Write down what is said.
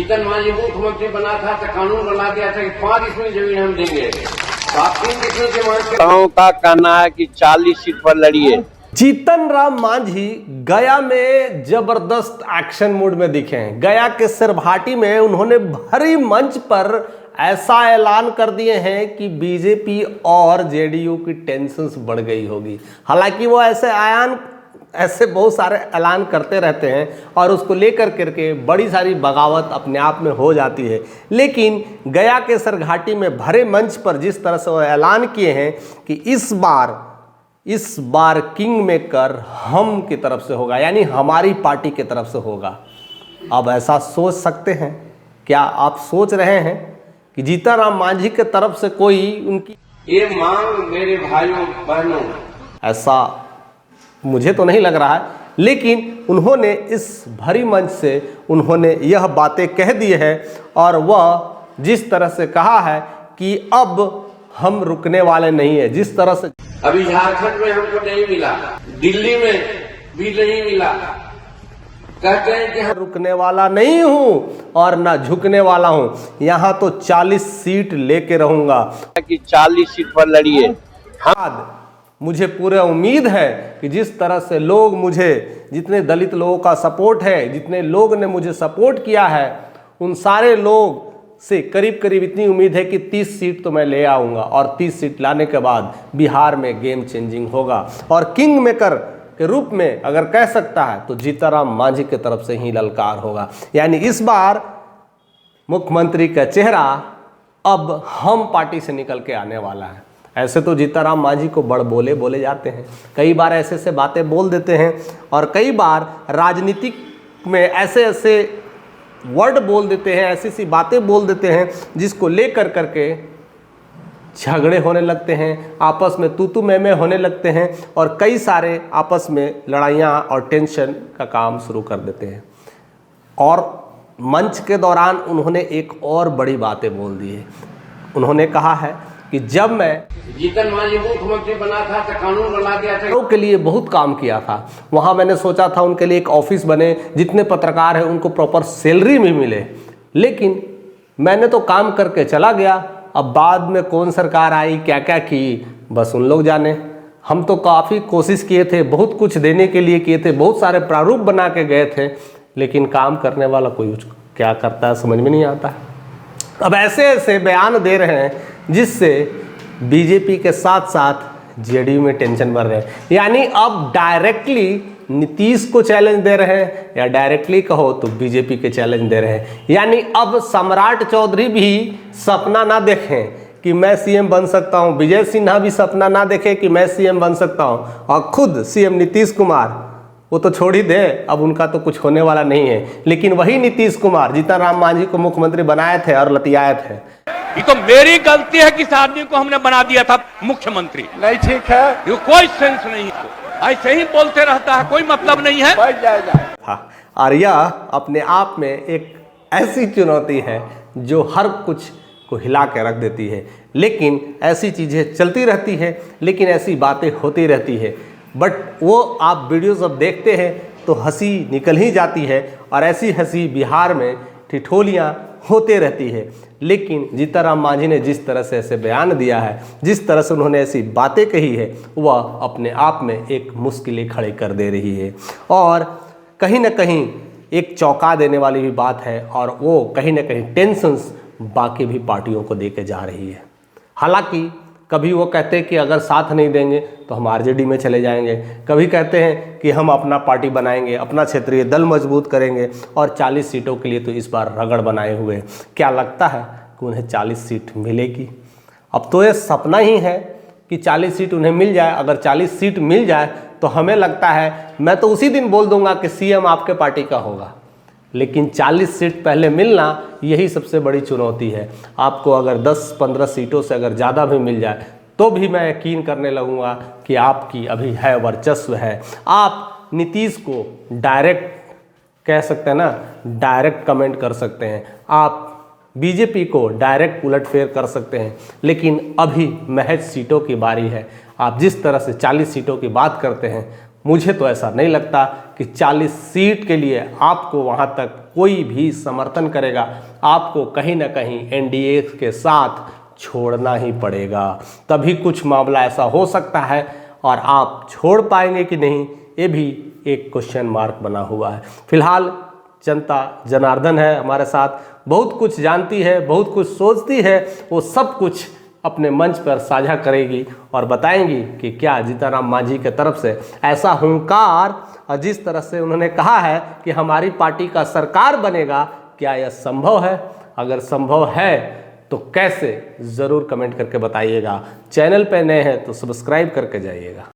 जीतन मांझी मुख्यमंत्री बना था तो कानून बना दिया था कि 5 डिसमिल जमीन हम देंगे, तो आप 3 डिसमिल के मांग का कहना है कि 40 सीट पर लड़िए। जीतन राम मांझी गया में जबरदस्त एक्शन मूड में दिखे हैं। गया के सिरभाटी में उन्होंने भरी मंच पर ऐसा ऐलान कर दिए हैं कि बीजेपी और जेडीयू की टेंशन्स बढ़ गई होगी। हालांकि वो ऐसे बहुत सारे ऐलान करते रहते हैं और उसको लेकर करके बड़ी सारी बगावत अपने आप में हो जाती है, लेकिन गया के सरघाटी में भरे मंच पर जिस तरह से वो ऐलान किए हैं कि इस बार किंग मेकर हम की तरफ से होगा, यानी हमारी पार्टी की तरफ से होगा। अब ऐसा सोच सकते हैं क्या? आप सोच रहे हैं कि जीतन राम मांझी की तरफ से कोई उनकी ये मांग मेरे भाइयों बहनों, ऐसा मुझे तो नहीं लग रहा है, लेकिन उन्होंने इस भरी मंच से उन्होंने यह बातें कह दी है और वह जिस तरह से कहा है कि अब हम रुकने वाले नहीं है। जिस तरह से अभी झारखंड में हमको नहीं मिला, दिल्ली में भी नहीं मिला, कहते हैं कि हम रुकने वाला नहीं हूं और ना झुकने वाला हूं, यहां तो 40 सीट लेके रहूंगा कि 40 सीट पर लड़िए। मुझे पूरा उम्मीद है कि जिस तरह से लोग मुझे, जितने दलित लोगों का सपोर्ट है, जितने लोग ने मुझे सपोर्ट किया है, उन सारे लोग से करीब करीब इतनी उम्मीद है कि 30 सीट तो मैं ले आऊँगा और 30 सीट लाने के बाद बिहार में गेम चेंजिंग होगा और किंग मेकर के रूप में अगर कह सकता है तो जीतन राम मांझी की तरफ से ही ललकार होगा। यानी इस बार मुख्यमंत्री का चेहरा अब हम पार्टी से निकल के आने वाला है। ऐसे तो जीतन राम मांझी को बड़ बोले जाते हैं, कई बार ऐसे बातें बोल देते हैं और कई बार राजनीतिक में ऐसे वर्ड बोल देते हैं, ऐसी बातें बोल देते हैं जिसको लेकर करके झगड़े होने लगते हैं, आपस में तू मैं होने लगते हैं और कई सारे आपस में लड़ाइयाँ और टेंशन का काम शुरू कर देते हैं। और मंच के दौरान उन्होंने एक और बड़ी बातें बोल दी है। उन्होंने कहा है कि जब मैं जीतन मांझी मुख्यमंत्री बना था तो कानून बना दिया था के लिए बहुत काम किया था, वहाँ मैंने सोचा था उनके लिए एक ऑफिस बने, जितने पत्रकार हैं उनको प्रॉपर सैलरी भी मिले, लेकिन मैंने तो काम करके चला गया। अब बाद में कौन सरकार आई, क्या क्या की, बस उन लोग जाने। हम तो काफ़ी कोशिश किए थे, बहुत कुछ देने के लिए किए थे, बहुत सारे प्रारूप बना के गए थे, लेकिन काम करने वाला कोई क्या करता है समझ में नहीं आता है। अब ऐसे बयान दे रहे हैं जिससे बीजेपी के साथ साथ जेडीयू में टेंशन बढ़ रहे हैं। यानी अब डायरेक्टली नीतीश को चैलेंज दे रहे हैं या डायरेक्टली कहो तो बीजेपी के चैलेंज दे रहे हैं। यानी अब सम्राट चौधरी भी सपना ना देखें कि मैं सीएम बन सकता हूं, विजय सिन्हा भी सपना ना देखें कि मैं सीएम बन सकता हूं, और खुद सीएम नीतीश कुमार वो तो छोड़ ही दे, अब उनका तो कुछ होने वाला नहीं है, लेकिन वही नीतीश कुमार जीतन राम मांझी को मुख्यमंत्री बनाए थे और लतियाए थे। ये तो मेरी गलती है कि इस आदमी को हमने बना दिया था मुख्यमंत्री। नहीं ठीक है, ये कोई सेंस नहीं है, ऐसे ही बोलते रहता है, कोई मतलब नहीं है। हाँ, और यह अपने आप में एक ऐसी चुनौती है जो हर कुछ को हिला के रख देती है, लेकिन ऐसी चीज़ें चलती रहती है, लेकिन ऐसी बातें होती रहती है। बट वो आप वीडियोस अब देखते हैं तो हंसी निकल ही जाती है और ऐसी हंसी बिहार में ठिठोलियाँ होते रहती है। लेकिन जीतन राम मांझी ने जिस तरह से ऐसे बयान दिया है, जिस तरह से उन्होंने ऐसी बातें कही है, वह अपने आप में एक मुश्किलें खड़ी कर दे रही है और कहीं ना कहीं एक चौंका देने वाली भी बात है और वो कहीं ना कहीं टेंशन्स बाकी भी पार्टियों को दे के जा रही है। हालांकि कभी वो कहते हैं कि अगर साथ नहीं देंगे तो हम आरजेडी में चले जाएंगे, कभी कहते हैं कि हम अपना पार्टी बनाएंगे, अपना क्षेत्रीय दल मजबूत करेंगे और 40 सीटों के लिए तो इस बार रगड़ बनाए हुए हैं। क्या लगता है कि उन्हें 40 सीट मिलेगी? अब तो ये सपना ही है कि 40 सीट उन्हें मिल जाए। अगर 40 सीट मिल जाए तो हमें लगता है, मैं तो उसी दिन बोल दूंगा कि सीएम आपके पार्टी का होगा, लेकिन 40 सीट पहले मिलना यही सबसे बड़ी चुनौती है। आपको अगर 10-15 सीटों से अगर ज़्यादा भी मिल जाए तो भी मैं यकीन करने लगूंगा कि आपकी अभी है वर्चस्व है। आप नीतीश को डायरेक्ट कह सकते हैं ना, डायरेक्ट कमेंट कर सकते हैं, आप बीजेपी को डायरेक्ट उलटफेर कर सकते हैं, लेकिन अभी महज सीटों की बारी है। आप जिस तरह से 40 सीटों की बात करते हैं मुझे तो ऐसा नहीं लगता कि 40 सीट के लिए आपको वहाँ तक कोई भी समर्थन करेगा। आपको कहीं ना कहीं एनडीए के साथ छोड़ना ही पड़ेगा, तभी कुछ मामला ऐसा हो सकता है। और आप छोड़ पाएंगे कि नहीं, ये भी एक क्वेश्चन मार्क बना हुआ है। फिलहाल जनता जनार्दन है हमारे साथ, बहुत कुछ जानती है, बहुत कुछ सोचती है, वो सब कुछ अपने मंच पर साझा करेगी और बताएंगी कि क्या जीतन राम मांझी के तरफ से ऐसा हुंकार और जिस तरह से उन्होंने कहा है कि हमारी पार्टी का सरकार बनेगा, क्या यह संभव है? अगर संभव है तो कैसे, ज़रूर कमेंट करके बताइएगा। चैनल पे नए हैं तो सब्सक्राइब करके जाइएगा।